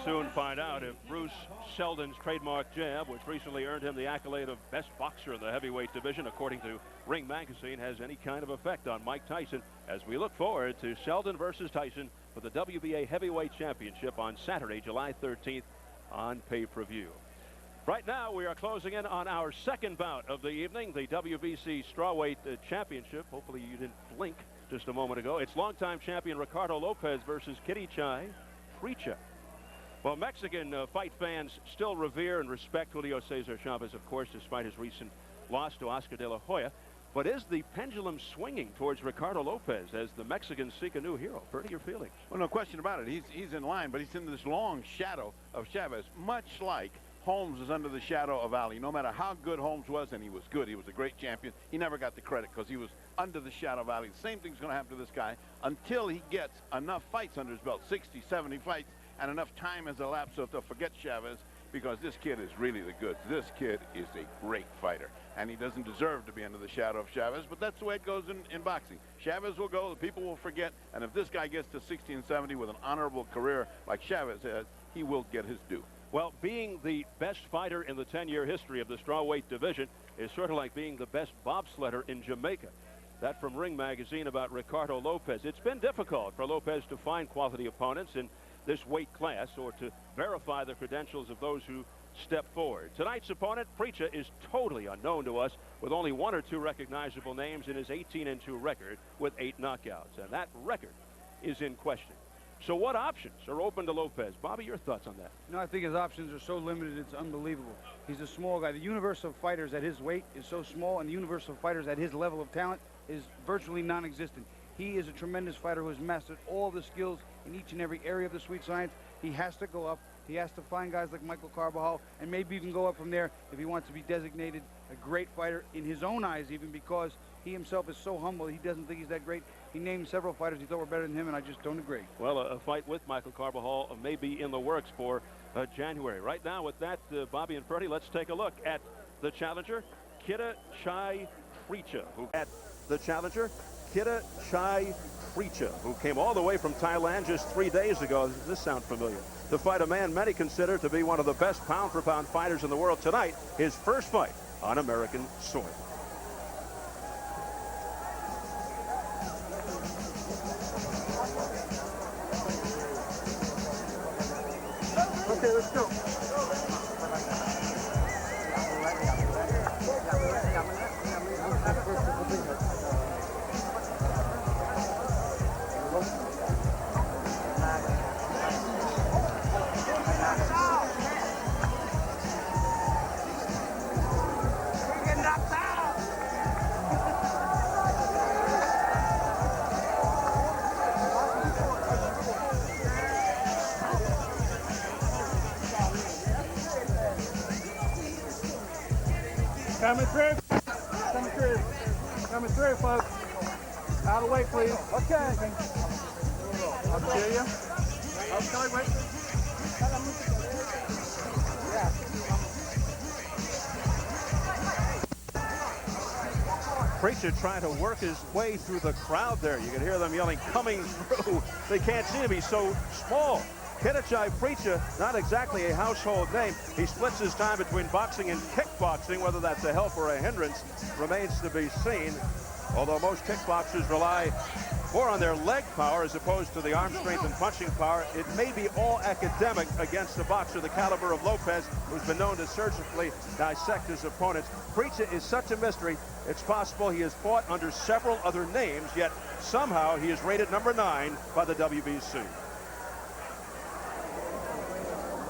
We'll soon find out if Bruce Seldon's trademark jab, which recently earned him the accolade of best boxer in the heavyweight division, according to Ring Magazine, has any kind of effect on Mike Tyson, as we look forward to Seldon versus Tyson for the WBA Heavyweight Championship on Saturday, July 13th on pay-per-view. Right now, we are closing in on our second bout of the evening, the WBC Strawweight Championship. Hopefully you didn't blink just a moment ago. It's longtime champion Ricardo Lopez versus Kittichati Preecha. Well, Mexican fight fans still revere and respect Julio Cesar Chavez, of course, despite his recent loss to Oscar de la Hoya. But is the pendulum swinging towards Ricardo Lopez as the Mexicans seek a new hero? Bertie, your feelings? Well, no question about it. He's in line, but he's in this long shadow of Chavez, much like Holmes is under the shadow of Ali. No matter how good Holmes was, and he was good, he was a great champion, he never got the credit because he was under the shadow of Ali. The same thing's going to happen to this guy until he gets enough fights under his belt, 60, 70 fights, and enough time has elapsed so they'll forget Chavez, because this kid is really the goods. This kid is a great fighter, and he doesn't deserve to be under the shadow of Chavez, but that's the way it goes in boxing. Chavez will go, the people will forget, and if this guy gets to 60 and 70 with an honorable career like Chavez has, he will get his due. Well, being the best fighter in the 10-year history of the strawweight division is sort of like being the best bobsledder in Jamaica. That from Ring Magazine about Ricardo Lopez. It's been difficult for Lopez to find quality opponents in this weight class or to verify the credentials of those who step forward. Tonight's opponent, Preecha, is totally unknown to us, with only one or two recognizable names in his 18-2 record with 8 knockouts, and that record is in question. So what options are open to Lopez? Bobby, your thoughts on that? No, I think his options are so limited, it's unbelievable. He's a small guy. The universe of fighters at his weight is so small, and the universe of fighters at his level of talent is virtually non-existent. He is a tremendous fighter who has mastered all the skills in each and every area of the sweet science. He has to go up. He has to find guys like Michael Carbajal and maybe even go up from there if he wants to be designated a great fighter in his own eyes, even because he himself is so humble. He doesn't think he's that great. He named several fighters he thought were better than him, and I just don't agree. Well, a fight with Michael Carbajal may be in the works for January. Right now, with that, Bobby and Freddie, let's take a look at the challenger, Kittichati Preecha, who who came all the way from Thailand just 3 days ago. Does this sound familiar? To fight a man many consider to be one of the best pound-for-pound fighters in the world tonight, his first fight on American soil. Okay, let's go. Coming through. Coming through. Coming through, folks. Out of the way, please. Okay. I'll kill you. Okay, wait. Preecha trying to work his way through the crowd there. You can hear them yelling, coming through. They can't see him. He's so small. Kittichati Preecha, not exactly a household name. He splits his time between boxing and kickboxing. Whether that's a help or a hindrance remains to be seen. Although most kickboxers rely more on their leg power as opposed to the arm strength and punching power, it may be all academic against a boxer the caliber of Lopez, who's been known to surgically dissect his opponents. Preecha is such a mystery. It's possible he has fought under several other names, yet somehow he is rated number 9 by the WBC.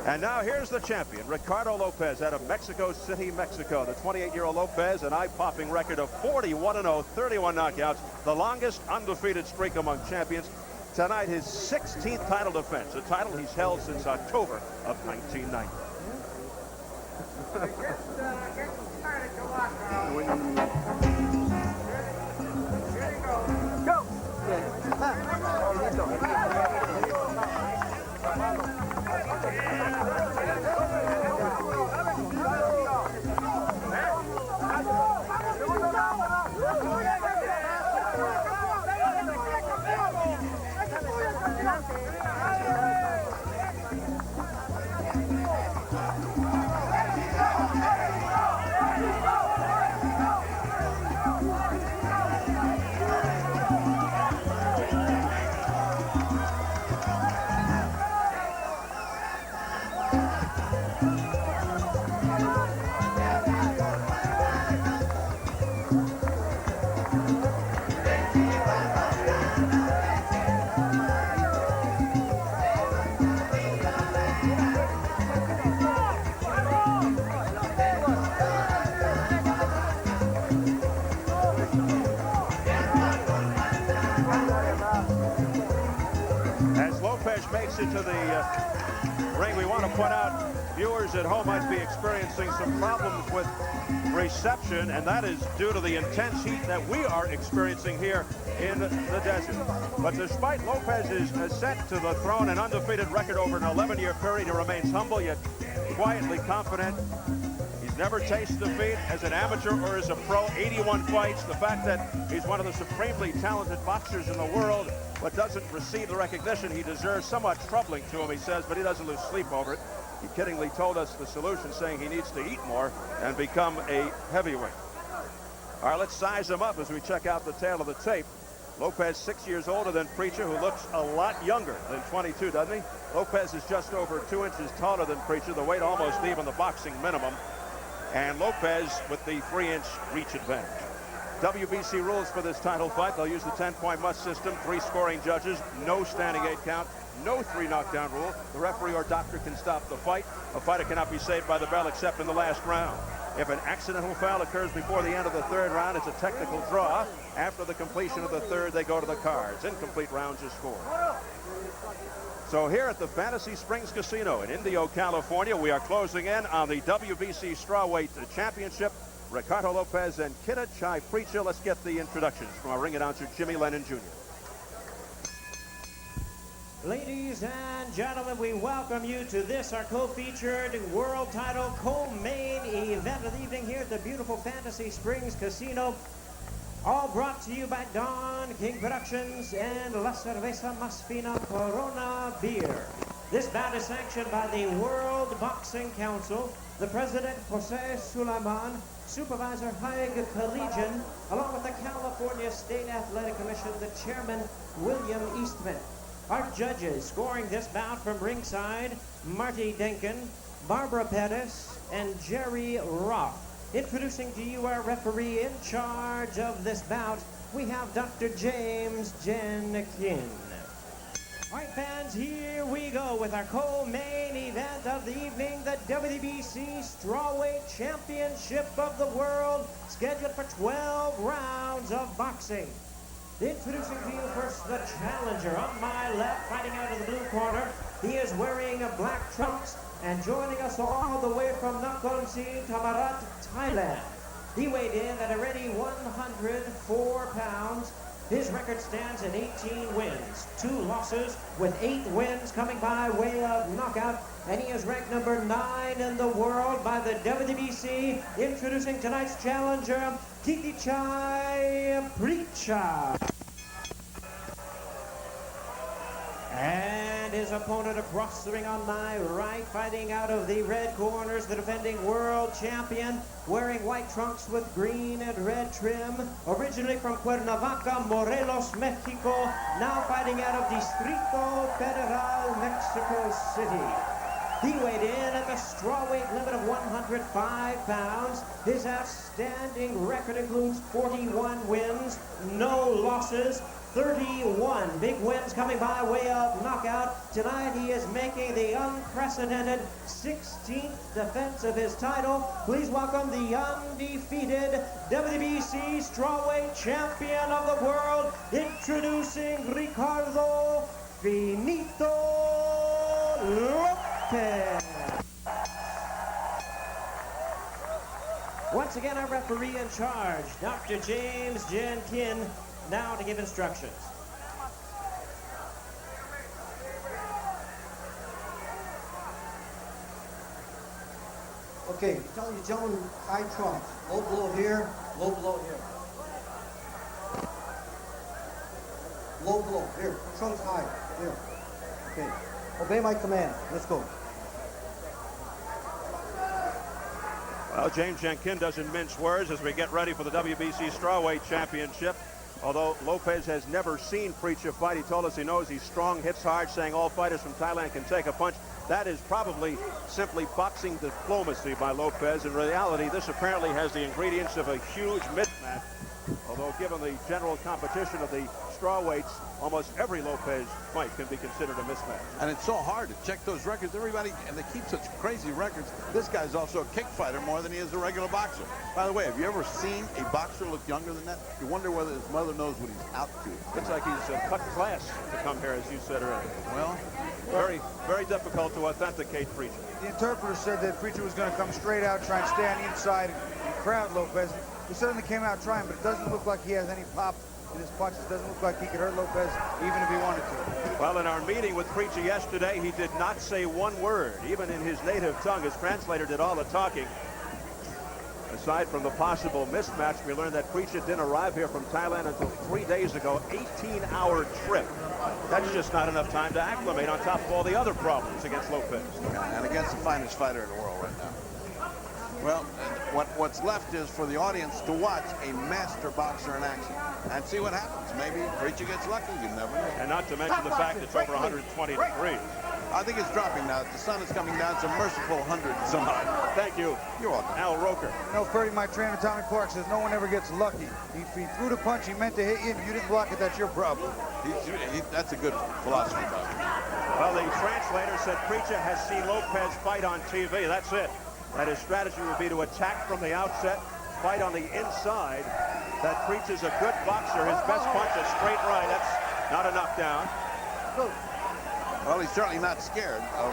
And now here's the champion, Ricardo Lopez, out of Mexico City, Mexico. The 28-year-old Lopez, an eye-popping record of 41-0, 31 knockouts, the longest undefeated streak among champions. Tonight, his 16th title defense, a title he's held since October of 1990. Lopez makes it to the ring. We want to point out, viewers at home might be experiencing some problems with reception, and that is due to the intense heat that we are experiencing here in the desert. But despite Lopez's ascent to the throne, an undefeated record over an 11-year period, he remains humble yet quietly confident. He's never tasted defeat as an amateur or as a pro. 81 fights. The fact that he's one of the supremely talented boxers in the world but doesn't receive the recognition he deserves, somewhat troubling to him, he says, but he doesn't lose sleep over it. He kiddingly told us the solution, saying he needs to eat more and become a heavyweight. All right, let's size him up as we check out the tail of the tape. Lopez, 6 years older than Preecha, who looks a lot younger than 22, doesn't he? Lopez is just over 2 inches taller than Preecha, the weight almost even the boxing minimum. And Lopez with the 3-inch reach advantage. WBC rules for this title fight. They'll use the 10-point must system, 3 scoring judges, no standing 8 count, no 3 knockdown rule. The referee or doctor can stop the fight. A fighter cannot be saved by the bell except in the last round. If an accidental foul occurs before the end of the 3rd round, it's a technical draw. After the completion of the 3rd, they go to the cards. Incomplete rounds are scored. So here at the Fantasy Springs Casino in Indio, California, we are closing in on the WBC Strawweight Championship. Ricardo Lopez and Kittichati Preecha. Let's get the introductions from our ring announcer, Jimmy Lennon Jr. Ladies and gentlemen, we welcome you to this, our co-featured world title co-main event of the evening here at the beautiful Fantasy Springs Casino. All brought to you by Don King Productions and La Cerveza Más Fina Corona Beer. This bout is sanctioned by the World Boxing Council, the President Jose Sulaiman, Supervisor Haig Collegian, along with the California State Athletic Commission, the Chairman William Eastman. Our judges scoring this bout from ringside, Marty Denkin, Barbara Pettis, and Jerry Roth. Introducing to you our referee in charge of this bout, we have Dr. James Jenkin. All right, fans, here we go with our co-main event of the evening, the WBC Strawweight Championship of the World, scheduled for 12 rounds of boxing. Introducing to you first the challenger on my left, fighting out of the blue corner. He is wearing black trunks and joining us all the way from Nakhon Si Thammarat, Thailand. He weighed in at a ready 104 pounds. His record stands at 18 wins, 2 losses, with 8 wins coming by way of knockout. And he is ranked number 9 in the world by the WBC. Introducing tonight's challenger, Kittichati Preecha. And his opponent across the ring on my right, fighting out of the red corners, the defending world champion, wearing white trunks with green and red trim, originally from Cuernavaca, Morelos, Mexico, now fighting out of Distrito Federal, Mexico City. He weighed in at the strawweight limit of 105 pounds. His outstanding record includes 41 wins, no losses, 31 big wins coming by way of knockout. Tonight he is making the unprecedented 16th defense of his title. Please welcome the undefeated WBC Strawweight Champion of the World, introducing Ricardo Finito Lopez. Once again, our referee in charge, Dr. James Jenkin, now to give instructions. Okay, tell you gentlemen, high trunks. Low blow here, low blow here. Low blow, here, trunks high, here. Okay, obey my command, let's go. Well, James Jenkin doesn't mince words as we get ready for the WBC Strawweight Championship. Although Lopez has never seen Preecha fight, he told us he knows he's strong, hits hard, saying all fighters from Thailand can take a punch. That is probably simply boxing diplomacy by Lopez. In reality, this apparently has the ingredients of a huge mismatch. Although given the general competition of the straw weights, almost every Lopez fight can be considered a mismatch. And it's so hard to check those records. Everybody, and they keep such crazy records. This guy's also a kick fighter more than he is a regular boxer. By the way, have you ever seen a boxer look younger than that? You wonder whether his mother knows what he's out to. Looks like he's cut class to come here, as you said earlier. Well, very, very difficult to authenticate Preecha. The interpreter said that Preecha was going to come straight out, try and stay on the inside and crowd Lopez. He certainly came out trying, but it doesn't look like he has any pop in his punches. It doesn't look like he could hurt Lopez even if he wanted to. Well, in our meeting with Preecha yesterday, he did not say one word, even in his native tongue. His translator did all the talking. Aside from the possible mismatch, we learned that Preecha didn't arrive here from Thailand until 3 days ago, 18-hour trip. That's just not enough time to acclimate on top of all the other problems against Lopez. and against the finest fighter in the world right now. Well, what's left is for the audience to watch a master boxer in action and see what happens. Maybe Preecha gets lucky. You never know. And not to mention the fact it's over 120 degrees. I think it's dropping now. The sun is coming down. It's a merciful 100 some odd. Thank you. You're welcome. Al Roker. You know, Ferdy, my trainer, Tommy Clark, says no one ever gets lucky. If he threw the punch, he meant to hit you, and you didn't block it, that's your problem. That's a good philosophy, Bob. Well, the translator said Preecha has seen Lopez fight on TV. That's it. That his strategy would be to attack from the outset, fight on the inside. That Preecha's a good boxer. His best punch is straight right. That's not a knockdown. Well, he's certainly not scared of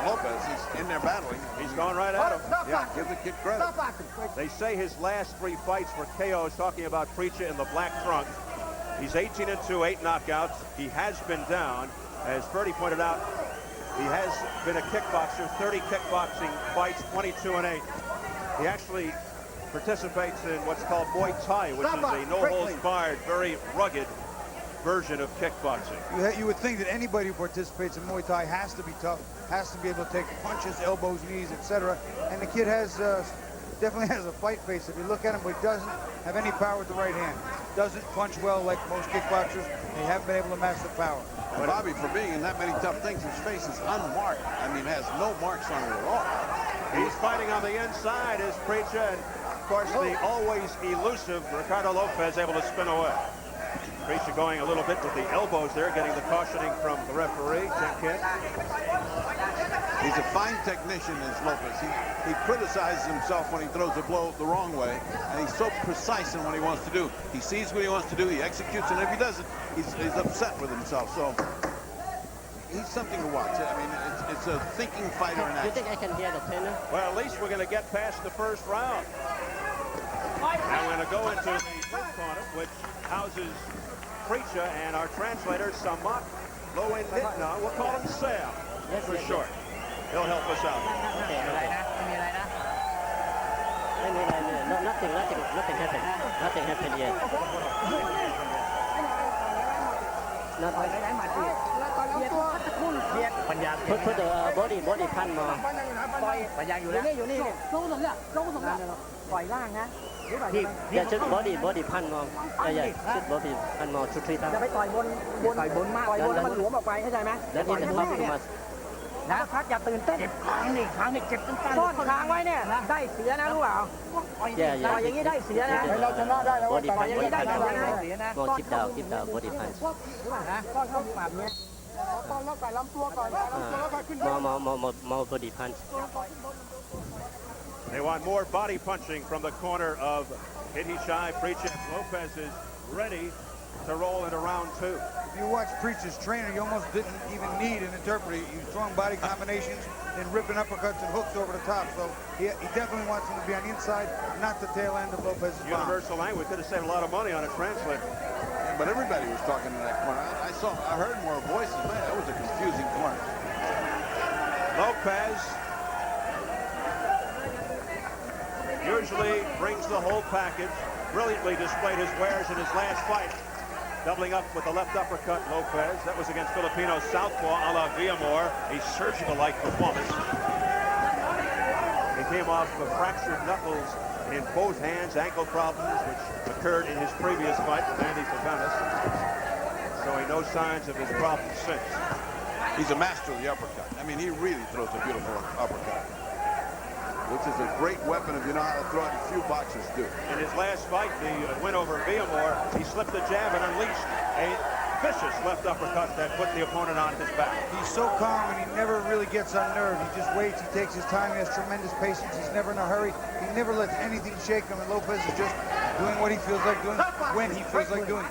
Lopez. He's in there battling. He's going right at him. Yeah, give the kid credit. They say his last 3 fights were KOs, talking about Preecha in the black trunk. He's 18-2, 8 knockouts. He has been down. As Ferdy pointed out, he has been a kickboxer, 30 kickboxing fights, 22-8. He actually participates in what's called Muay Thai, which is a no-holds-barred, very rugged version of kickboxing. You would think that anybody who participates in Muay Thai has to be tough, has to be able to take punches, elbows, knees, etc. And the kid has definitely has a fight face. If you look at him, but he doesn't have any power with the right hand. Doesn't punch well like most kickboxers. They haven't been able to master power. And Bobby, for being in that many tough things, his face is unmarked. I mean, has no marks on it at all. He's fighting on the inside as Preecha, and of course the always elusive Ricardo Lopez able to spin away. Preecha going a little bit with the elbows there, getting the cautioning from the referee, Tim Kidd. He's a fine technician, is Lopez. He criticizes himself when he throws a blow the wrong way, and he's so precise in what he wants to do. He sees what he wants to do, he executes, and if he doesn't, he's upset with himself. So he's something to watch. I mean, it's a thinking fighter in action. You think I can hear the trainer? Well, at least we're going to get past the first round. Now we're going to go into the third corner, which houses Preecha and our translator, Samak Loenitna. We'll call him Sam for short. He'll help us out. Nothing happened. Nothing happened yet. Put the body punch more. Yeah, just body punch more. Yeah, just body punch more 2-3 times. อย่าไปต่อยบนมากต่อยบนแล้วมันหลวมออกไปเข้าใจไหม That is the problem. นะพักอย่าตื่นเต้นเก็บค้างนี่เก็บตั้งซ่อนค้างไว้เนี่ยได้เสียนะรู้เปล่าต่อยอย่างนี้ได้เสียนะเราชนะได้แล้วต่อยอย่างนี้ได้เสียนะ More keep down, body punch. นะซ่อนเข้าปากเนี้ยต้อนแล้วใส่ลำตัวก่อนแล้วขึ้น More body punch. They want more body punching from the corner of Kittichati. Preecha. Lopez is ready to roll into round 2. If you watch Preecha's trainer, you almost didn't even need an interpreter. He was throwing body combinations and ripping uppercuts and hooks over the top. So he definitely wants him to be on the inside, not the tail end of Lopez's bomb. Universal language could have saved a lot of money on a translator. Yeah, but everybody was talking in that corner. I heard more voices. Man, that was a confusing corner. Lopez usually brings the whole package. Brilliantly displayed his wares in his last fight. Doubling up with the left uppercut, Lopez. That was against Filipino southpaw a la Villamor. A surgical-like performance. He came off of fractured knuckles in both hands, ankle problems, which occurred in his previous fight with Andy Favanis. Showing no signs of his problems since. He's a master of the uppercut. I mean, he really throws a beautiful uppercut. which is a great weapon if you know how to throw it, and few boxers do. In his last fight, the win over Villamor, he slipped the jab and unleashed a vicious left uppercut that put the opponent on his back. He's so calm and he never really gets unnerved. He just waits, he takes his time, he has tremendous patience, he's never in a hurry. He never lets anything shake him, and Lopez is just doing what he feels like doing when he feels like doing it.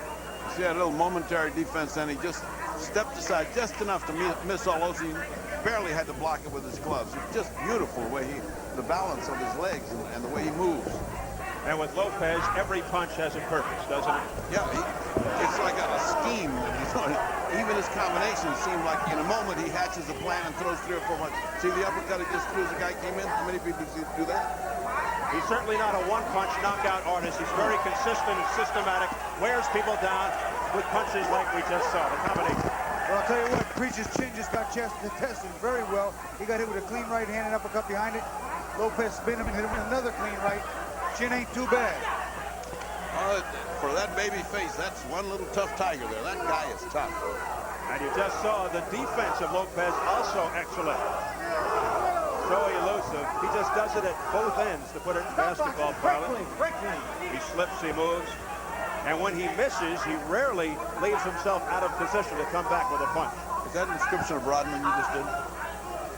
See that little momentary defense, and he just stepped aside just enough to miss all those. He barely had to block it with his gloves. It's just beautiful the way the balance of his legs and the way he moves. And with Lopez, every punch has a purpose, doesn't it? Yeah, it's like a scheme that he's doing. Even his combinations seem like in a moment he hatches a plan and throws 3 or 4 punches. See the uppercut he just threw as the guy came in? How many people do that? He's certainly not a one-punch knockout artist. He's very consistent and systematic, wears people down with punches like we just saw, the combination. Well, I'll tell you what, Preecha's chin just got tested very well. He got hit with a clean right hand and uppercut behind it. Lopez spin him and hit him with another clean right. Chin ain't too bad. For that baby face, that's one little tough tiger there. That guy is tough. And you just saw the defense of Lopez also excellent. So elusive. He just does it at both ends, to put it in basketball parlance. He slips, he moves. And when he misses, he rarely leaves himself out of position to come back with a punch. Is that an description of Rodman you just did?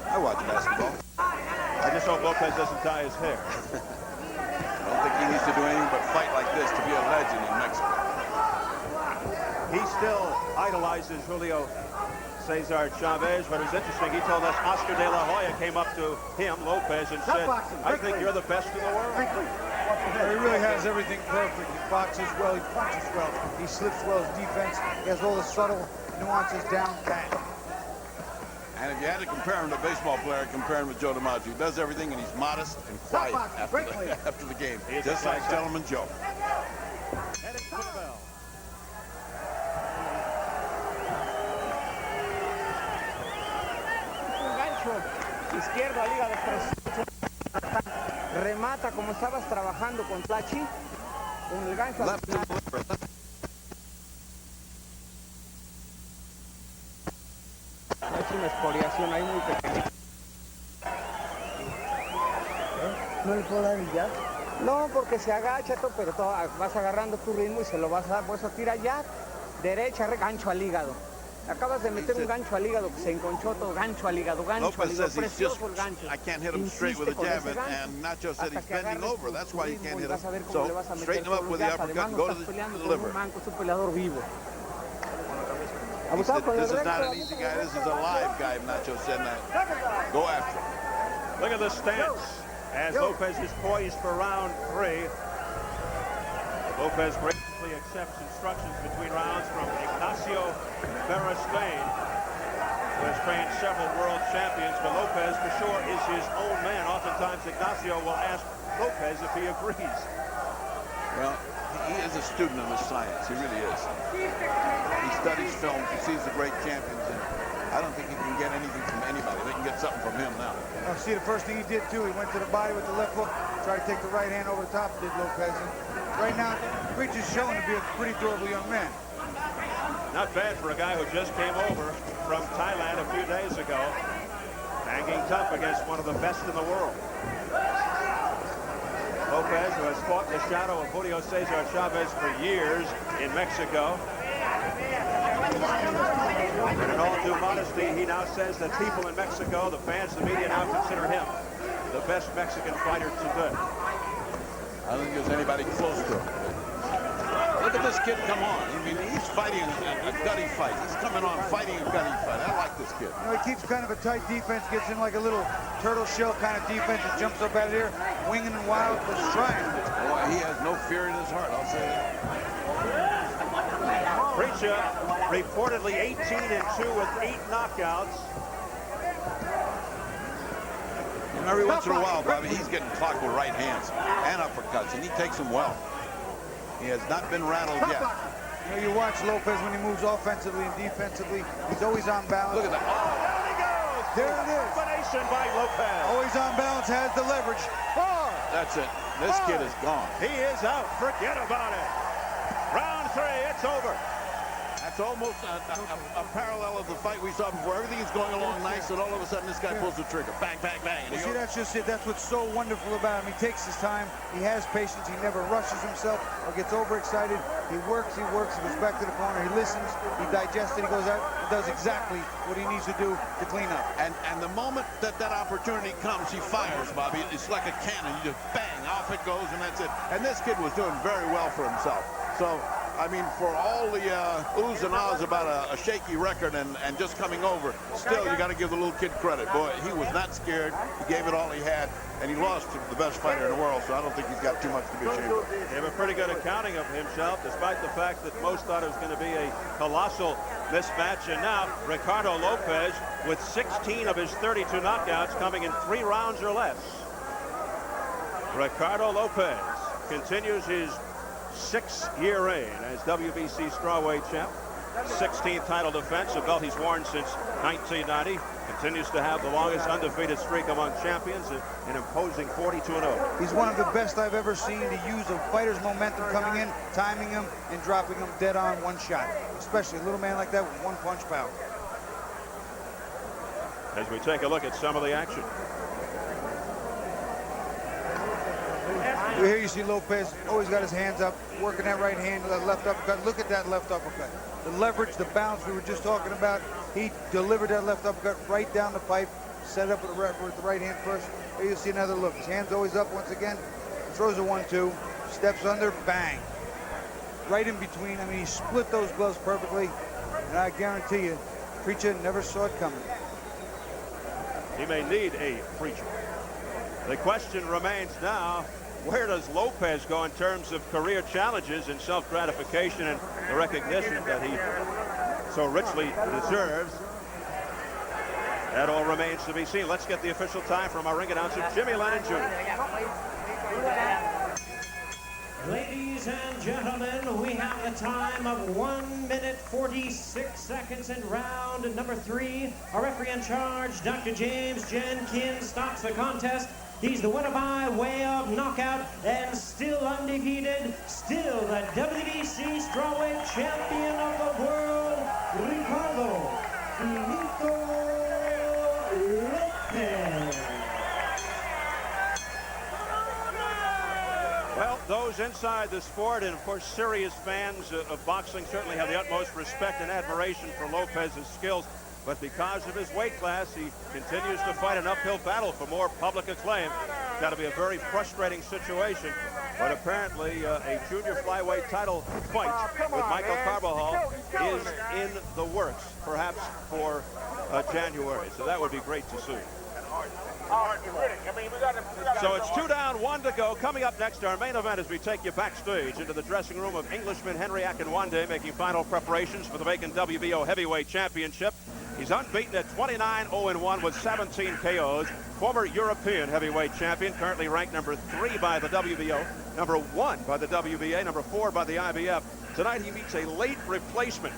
I watch basketball. I just hope Lopez doesn't dye his hair. I don't think he needs to do anything but fight like this to be a legend in Mexico. He still idolizes Julio Cesar Chavez, but it's interesting, he told us Oscar de la Hoya came up to him, Lopez, and said, I think you're the best in the world. He really has everything perfect. He boxes well, he punches well, he slips well, his defense, he has all the subtle nuances down pat. And if you had to compare him to a baseball player, compare him with Joe DiMaggio. He does everything, and he's modest and quiet after the game, just like Gentleman Joe. Headed to the bell. Izquierdo al hígado, remata como estabas trabajando con Plachi, con el gancho. Es una exfoliación ahí muy pequeña. ¿No le puedo dar el jab? No, porque se agacha, pero vas agarrando tu ritmo y se lo vas a dar. Por eso tira jab, derecha, gancho al hígado. Acabas de meter un gancho al hígado que se enconchó todo, gancho al hígado, precioso el gancho. I can't hit him straight with a jab, and Nacho said he's bending over. That's why you can't hit him. So straighten him up with the uppercut and go to the liver. Es un peleador vivo. He said, this is not an easy guy, this is a live guy, Nacho said that. Go after him. Look at the stance as Lopez is poised for round 3. Lopez graciously accepts instructions between rounds from Ignacio Beristain, who has trained several world champions, but Lopez for sure is his own man. Oftentimes Ignacio will ask Lopez if he agrees. Well, he is a student of the science, he really is. He studies films, he sees the great champions, and I don't think he can get anything from anybody. They can get something from him now. See, the first thing he did too, he went to the body with the left hook, tried to take the right hand over the top, did Lopez. And right now, Preecha's showing to be a pretty durable young man. Not bad for a guy who just came over from Thailand a few days ago, hanging tough against one of the best in the world. Lopez, who has fought in the shadow of Julio Cesar Chavez for years in Mexico. And in all due modesty, he now says that people in Mexico, the fans, the media now consider him the best Mexican fighter today. I don't think there's anybody close to him. Look at this kid come on. I mean, he's fighting a gutty fight. He's coming on fighting a gutty fight. I like this kid. You know, he keeps kind of a tight defense, gets in like a little turtle shell kind of defense and jumps up out of here, winging and wild, but trying. Boy, he has no fear in his heart, I'll say that. Preecha reportedly 18-2 with 8 knockouts. And every once in a while, Bobby, he's getting clocked with right hands and uppercuts, and he takes them well. He has not been rattled yet. You know, you watch Lopez when he moves offensively and defensively. He's always on balance. Look at that. Oh, there he goes. There it is. Combination by Lopez. Always on balance, has the leverage. Far. That's it. This kid is gone. He is out. Forget about it. Round 3, it's over. That It's almost a parallel of the fight we saw before. Everything is going along nice, and all of a sudden this guy pulls the trigger. Bang, bang, bang. Well, see, that's just it. That's what's so wonderful about him. He takes his time. He has patience. He never rushes himself or gets overexcited. He works. He goes back to the corner. He listens. He digests it. He goes out and does exactly what he needs to do to clean up. And the moment that opportunity comes, he fires, Bobby. It's like a cannon. You just bang, off it goes, and that's it. And this kid was doing very well for himself. So, I mean, for all the oohs and ahs about a shaky record and just coming over, still, you got to give the little kid credit. Boy, he was not scared. He gave it all he had, and he lost to the best fighter in the world, so I don't think he's got too much to be ashamed of. He had a pretty good accounting of himself, despite the fact that most thought it was going to be a colossal mismatch. And now, Ricardo Lopez, with 16 of his 32 knockouts coming in 3 rounds or less. Ricardo Lopez continues his 6-year reign as WBC strawweight champ. 16th title defense, a belt he's worn since 1990. Continues to have the longest undefeated streak among champions, an imposing 42-0. He's one of the best I've ever seen to use a fighter's momentum coming in, timing him, and dropping him dead on one shot. Especially a little man like that with one punch power. As we take a look at some of the action. Here you see Lopez always got his hands up, working that right hand, that left uppercut. Look at that left uppercut. The leverage, the bounce we were just talking about. He delivered that left uppercut right down the pipe, set up with the right hand first. Here you see another look. His hand's always up once again. Throws a 1-2, steps under, bang. Right in between. I mean, he split those gloves perfectly. And I guarantee you, Preecha never saw it coming. He may need a Preecha. The question remains now, where does Lopez go in terms of career challenges and self-gratification and the recognition that he so richly deserves? That all remains to be seen. Let's get the official time from our ring announcer, Jimmy Lennon Jr. Ladies and gentlemen, we have the time of 1 minute 46 seconds in round number 3. Our referee in charge, Dr. James Jenkins, stops the contest. He's the winner by way of knockout and still undefeated, still the WBC strawweight champion of the world, Ricardo Lopez. Well, those inside the sport and, of course, serious fans of boxing certainly have the utmost respect and admiration for Lopez's skills. But because of his weight class, he continues to fight an uphill battle for more public acclaim. It's got to be a very frustrating situation. But apparently, a junior flyweight title fight with Michael Carbajal is in the works, perhaps for January. So that would be great to see. So it's 2 down, 1 to go. Coming up next, our main event as we take you backstage into the dressing room of Englishman Henry Akinwande, making final preparations for the vacant WBO heavyweight championship. He's unbeaten at 29-0-1 with 17 KOs. Former European heavyweight champion, currently ranked number 3 by the WBO, number 1 by the WBA, number 4 by the IBF. Tonight he meets a late replacement.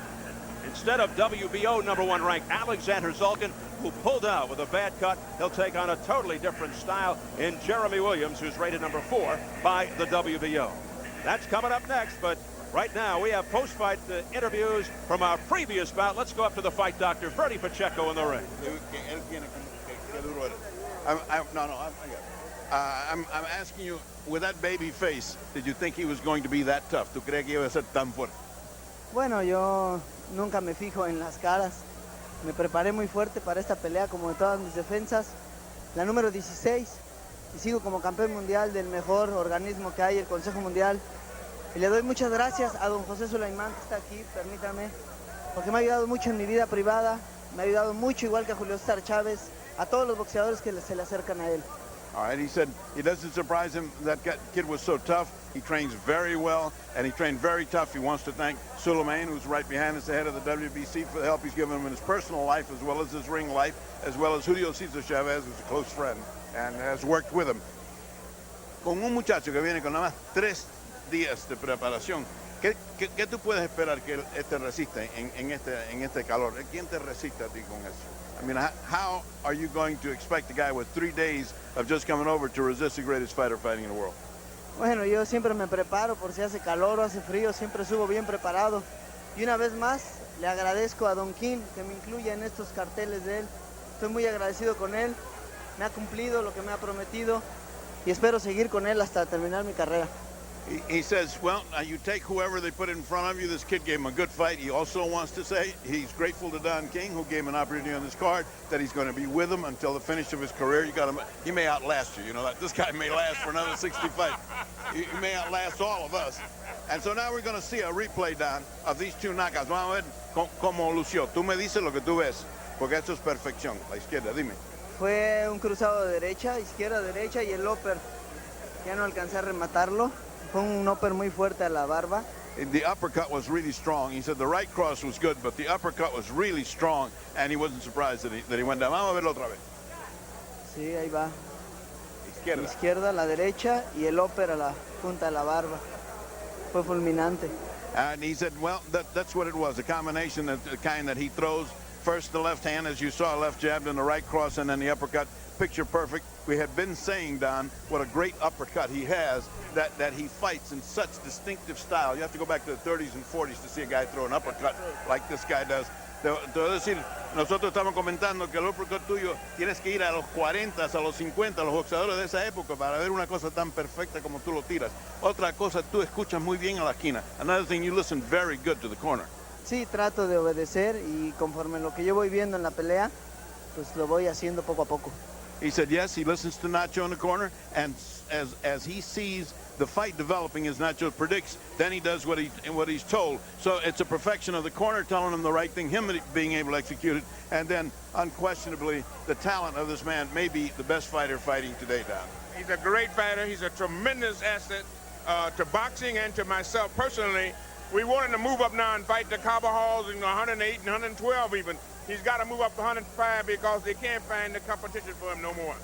Instead of WBO number 1 ranked Alexander Zulkin, who pulled out with a bad cut, he'll take on a totally different style in Jeremy Williams, who's rated number 4 by the WBO. That's coming up next, but right now we have post-fight interviews from our previous bout. Let's go up to the fight doctor, Freddie Pacheco, in the ring. I'm asking you, with that baby face, did you think he was going to be that tough? ¿Tú crees que iba a ser tan fuerte? Bueno, yo nunca me fijo en las caras. Me preparé muy fuerte para esta pelea, como de todas mis defensas. La número 16. Y sigo como campeón mundial del mejor organismo que hay, el Consejo Mundial. Y le doy muchas gracias a don José Sulaimán, que está aquí, permítame, porque me ha ayudado mucho en mi vida privada. Me ha ayudado mucho, igual que a Julio César Chávez, a todos los boxeadores que se le acercan a él. All right, he said it doesn't surprise him that kid was so tough. He trains very well, and he trained very tough. He wants to thank Suleiman, who's right behind us, the head of the WBC, for the help he's given him in his personal life, as well as his ring life, as well as Julio César Chávez, who's a close friend, and has worked with him. Con un muchacho que viene con nada más 3 días de preparación, ¿qué tú puedes esperar que él te resista en este calor? ¿Quién te resiste a ti con eso? I mean, how are you going to expect a guy with 3 days of just coming over to resist the greatest fighter fighting in the world? Bueno, yo siempre me preparo por si hace calor o hace frío, siempre subo bien preparado. Y una vez más, le agradezco a Don King que me incluya en estos carteles de él. Estoy muy agradecido con él. Me ha cumplido lo que me ha prometido y espero seguir con él hasta terminar mi carrera. He says, well, you take whoever they put in front of you. This kid gave him a good fight. He also wants to say he's grateful to Don King, who gave him an opportunity on this card, that he's going to be with him until the finish of his career. He may outlast you. You know, this guy may last for another 60 fights. He may outlast all of us. And so now we're going to see a replay, Don, of these two knockouts. Vamos a ver cómo lució. Tú me dices lo que tú ves, porque esto es perfección. La izquierda, dime. Fue un cruzado de derecha, izquierda, derecha y el upper. Ya no alcancé a rematarlo. Fue un upper muy fuerte a la barba. The uppercut was really strong. He said the right cross was good, but the uppercut was really strong, and he wasn't surprised that he went down. Vamos a verlo otra vez. Sí, ahí va. Izquierda. Izquierda, la derecha y el upper a la punta de la barba. Fue fulminante. And he said, well, that's what it was, a combination of the kind that he throws. First the left hand, as you saw, left jab, then the right cross, and then the uppercut. Picture perfect. We have been saying, Don, what a great uppercut he has, that he fights in such distinctive style. You have to go back to the 30s and 40s to see a guy throw an uppercut like this guy does. Te voy a decir, nosotros estamos comentando que el uppercut tuyo tienes que ir a los 40, a los 50, a los boxeadores de esa época para ver una cosa tan perfecta como tú lo tiras. Otra cosa, tú escuchas muy bien a la esquina. Another thing, you listen very good to the corner. Sí, trato de obedecer y conforme lo que yo voy viendo en la pelea, pues lo voy haciendo poco a poco. He said, yes, he listens to Nacho in the corner, and as he sees the fight developing as Nacho predicts, then he does what he's told. So it's a perfection of the corner telling him the right thing, him being able to execute it, and then unquestionably the talent of this man may be the best fighter fighting today, Don. He's a great fighter. He's a tremendous asset to boxing and to myself personally. We want him to move up now and fight the Carvajal's in 108 and 112 even. He's got to move up to 105 because they can't find the competition for him no more.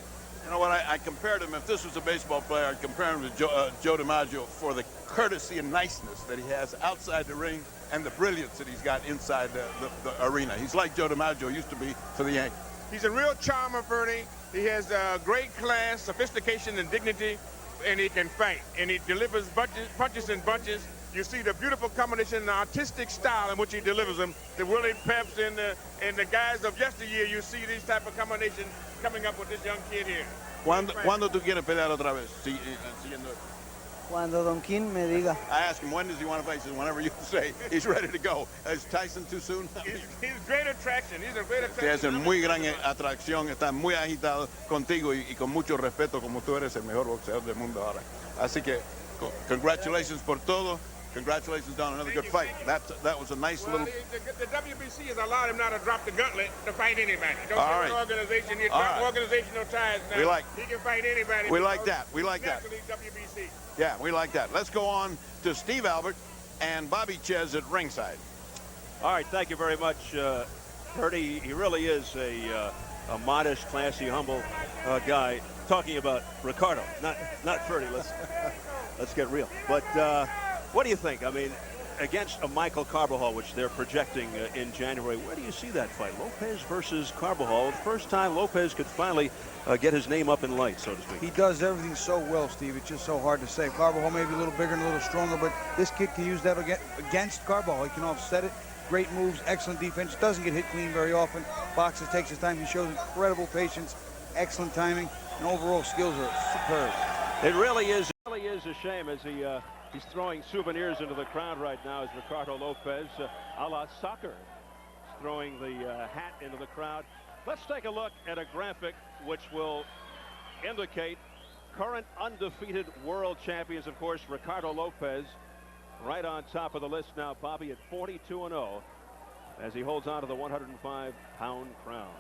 You know what, I compared him, if this was a baseball player, I'd compare him to Joe DiMaggio for the courtesy and niceness that he has outside the ring and the brilliance that he's got inside the arena. He's like Joe DiMaggio used to be for the Yankees. He's a real charmer, Fernie. He has great class, sophistication, and dignity, and he can fight. And he delivers punches and bunches. You see the beautiful combination, the artistic style in which he delivers them. The Willie Peps and the guys of yesteryear, you see these type of combinations coming up with this young kid here. ¿Cuándo tú quieres pelear otra vez? Cuando Don King me diga. I asked him, when does he want to fight? He says, whenever you say. He's ready to go. Is Tyson too soon? He's great attraction. He's a great attraction. Es muy gran atracción. Está muy agitado contigo y con mucho respeto, como tú eres el mejor boxeador del mundo ahora. Así que, congratulations por todo. Congratulations, Don, another good fight. That was a nice little... The WBC has allowed him now to drop the gauntlet to fight anybody. Don't All right. Organization. He dropped organizational ties now. He can fight anybody. We like that. We like that. WBC. Yeah, we like that. Let's go on to Steve Albert and Bobby Ches at ringside. All right, thank you very much, Bertie. He really is a modest, classy, humble guy. Talking about Ricardo, not Ferdy. Let's get real. But what do you think? I mean, against a Michael Carbajal, which they're projecting in January, where do you see that fight? Lopez versus Carbajal. The first time Lopez could finally get his name up in lights, so to speak. He does everything so well, Steve. It's just so hard to say. Carbajal may be a little bigger and a little stronger, but this kid can use that against Carbajal. He can offset it. Great moves, excellent defense. Doesn't get hit clean very often. Boxes, takes his time. He shows incredible patience, excellent timing, and overall skills are superb. It really is a shame as he's throwing souvenirs into the crowd right now as Ricardo Lopez, a la soccer, is throwing the hat into the crowd. Let's take a look at a graphic which will indicate current undefeated world champions, of course, Ricardo Lopez, right on top of the list now, Bobby, at 42-0, as he holds on to the 105-pound crown.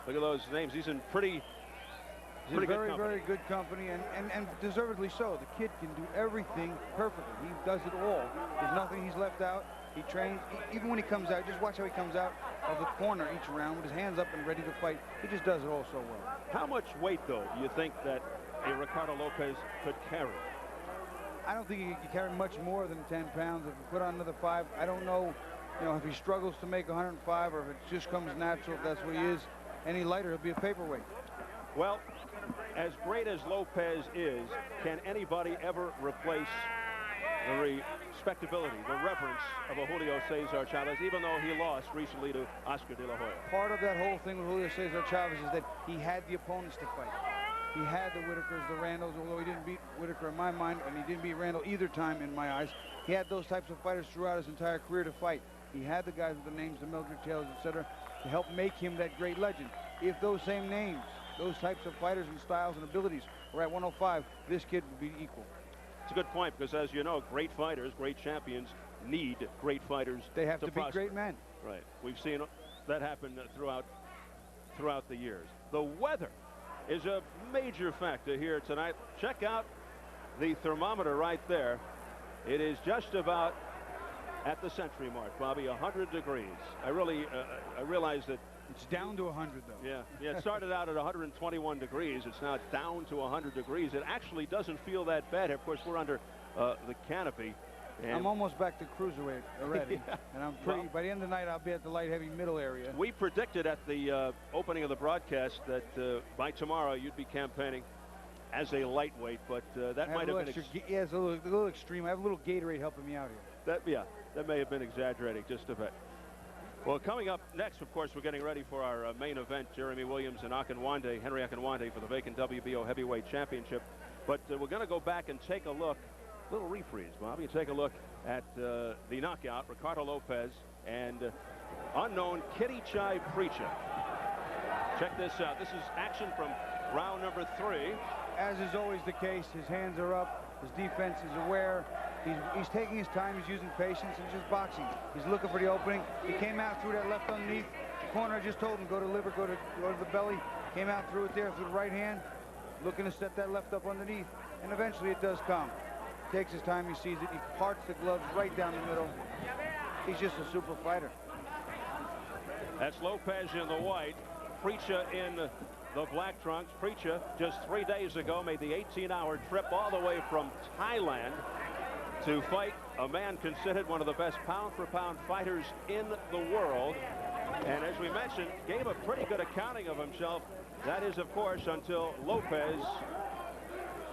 Look at those names. He's in pretty very good company, and deservedly so. The kid can do everything perfectly. He does it all. There's nothing he's left out. He trains, even when he comes out, just watch how he comes out of the corner each round with his hands up and ready to fight. He just does it all so well. How much weight, though, do you think that a Ricardo Lopez could carry? I don't think he could carry much more than 10 pounds. If he put on another 5, I don't know, if he struggles to make 105 or if it just comes natural, if that's what he is. Any lighter, he'll be a paperweight. Well, as great as Lopez is, can anybody ever replace the respectability, the reverence of a Julio Cesar Chavez, even though he lost recently to Oscar De La Hoya. Part of that whole thing with Julio Cesar Chavez is that he had the opponents to fight. He had the Whitakers, the Randalls, although he didn't beat Whitaker in my mind, and he didn't beat Randall either time in my eyes. He had those types of fighters throughout his entire career to fight. He had the guys with the names, the Mildred Taylors, etc., to help make him that great legend. If those same names, those types of fighters and styles and abilities were at 105, this kid would be equal. It's a good point, because as you know, great fighters, great champions need great fighters. They have to prosper. be great men. Right. We've seen that happen throughout the years. The weather is a major factor here tonight. Check out the thermometer right there. It is just about at the century mark, Bobby, 100 degrees. I realize that it's down to 100, though. Yeah, it started out at 121 degrees. It's now down to 100 degrees. It actually doesn't feel that bad. Of course, we're under the canopy. And I'm almost back to cruiserweight already. Yeah. And I'm pretty, by the end of the night, I'll be at the light heavy middle area. We predicted at the opening of the broadcast that by tomorrow you'd be campaigning as a lightweight, but that might have been it's a little extreme. I have a little Gatorade helping me out here. That may have been exaggerating just a bit. Well, coming up next, of course, we're getting ready for our main event, Jeremy Williams and Henry Akinwande for the vacant WBO heavyweight championship. But we're going to go back and take a look, little reprise, Bobby, take a look at the knockout, Ricardo Lopez and unknown Kittichati Preecha. Check this out. This is action from round number 3. As is always the case, his hands are up, his defense is aware. He's taking his time, he's using patience, and just boxing. He's looking for the opening. He came out through that left underneath. The corner I just told him, go to liver, go to the belly. Came out through it there, through the right hand, looking to set that left up underneath. And eventually it does come. Takes his time, he sees it, he parts the gloves right down the middle. He's just a super fighter. That's Lopez in the white, Preecha in the black trunks. Preecha just 3 days ago made the 18-hour trip all the way from Thailand to fight a man considered one of the best pound-for-pound fighters in the world. And as we mentioned, gave a pretty good accounting of himself. That is, of course, until Lopez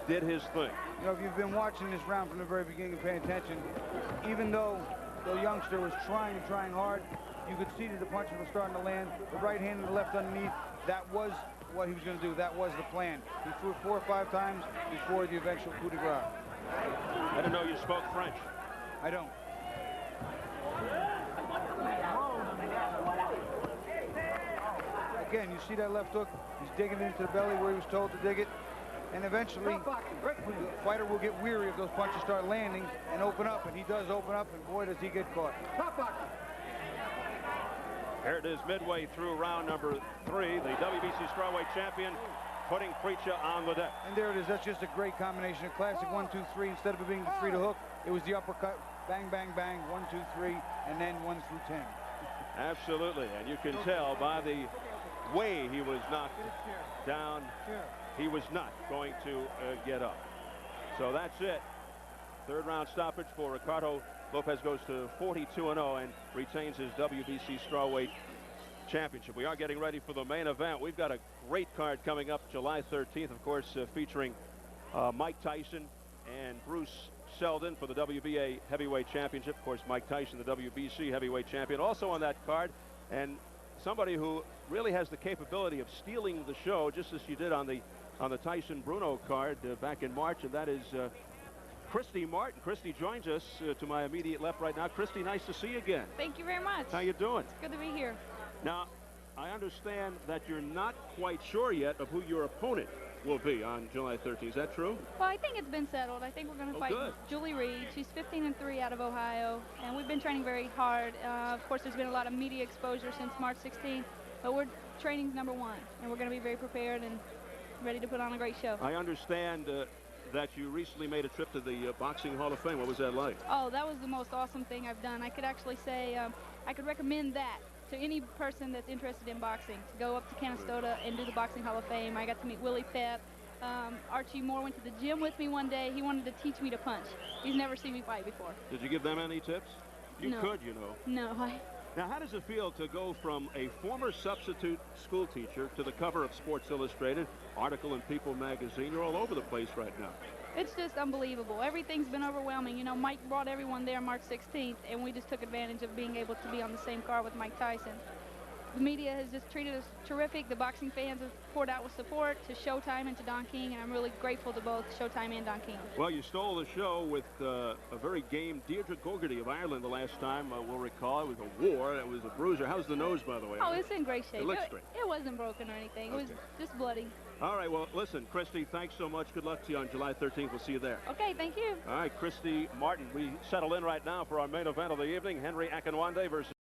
did his thing. You know, if you've been watching this round from the very beginning and paying attention, even though the youngster was trying hard, you could see that the punches were starting to land. The right hand and the left underneath, that was what he was going to do. That was the plan. He threw it 4 or 5 times before the eventual coup de grace. I didn't know you spoke French. I don't. Again, you see that left hook. He's digging into the belly where he was told to dig it. And eventually, the fighter will get weary if those punches start landing and open up. And he does open up, and boy, does he get caught. There it is, midway through round number 3. The WBC strawweight champion putting Preecha on the deck. And there it is. That's just a great combination. A classic 1, 2, 3. Instead of it being the 3 to hook, it was the uppercut. Bang, bang, bang. 1, 2, 3, and then 1 through 10. Absolutely, and you can tell by the way he was knocked down, he was not going to get up. So that's it. 3rd round stoppage for Ricardo. Lopez goes to 42-0 and retains his WBC strawweight championship. We are getting ready for the main event. We've got a great card coming up July 13th, of course, featuring Mike Tyson and Bruce Seldon for the WBA heavyweight championship. Of course, Mike Tyson, the WBC heavyweight champion, also on that card, and somebody who really has the capability of stealing the show, just as you did on the Tyson Bruno card back in March, and that is Christy Martin. Christy joins us to my immediate left right now. Christy, nice to see you again. Thank you very much. How you doing? It's good to be here. Now, I understand that you're not quite sure yet of who your opponent will be on July 13th. Is that true? Well, I think it's been settled. I think we're going to fight Julie Reed. She's 15-3 out of Ohio, and we've been training very hard. Of course, there's been a lot of media exposure since March 16th, but we're training #1, and we're going to be very prepared and ready to put on a great show. I understand that you recently made a trip to the Boxing Hall of Fame. What was that like? Oh, that was the most awesome thing I've done. I could actually say I could recommend that to any person that's interested in boxing, to go up to Canastota and do the Boxing Hall of Fame. I got to meet Willie Pep. Archie Moore went to the gym with me one day. He wanted to teach me to punch. He's never seen me fight before. Did you give them any tips? You No. could, you know. No. Now, how does it feel to go from a former substitute school teacher to the cover of Sports Illustrated, article in People magazine? You're all over the place right now. It's just unbelievable. Everything's been overwhelming. You know, Mike brought everyone there March 16th, and we just took advantage of being able to be on the same card with Mike Tyson. The media has just treated us terrific. The boxing fans have poured out with support to Showtime and to Don King, and I'm really grateful to both Showtime and Don King. Well, you stole the show with a very game Deirdre Gogarty of Ireland the last time. We'll recall it was a war. It was a bruiser. How's the nose, by the way? Oh, it's in great shape. It looks straight. It wasn't broken or anything. Okay. It was just bloody. All right, well, listen, Christy, thanks so much. Good luck to you on July 13th. We'll see you there. Okay, thank you. All right, Christy Martin, we settle in right now for our main event of the evening, Henry Akinwande versus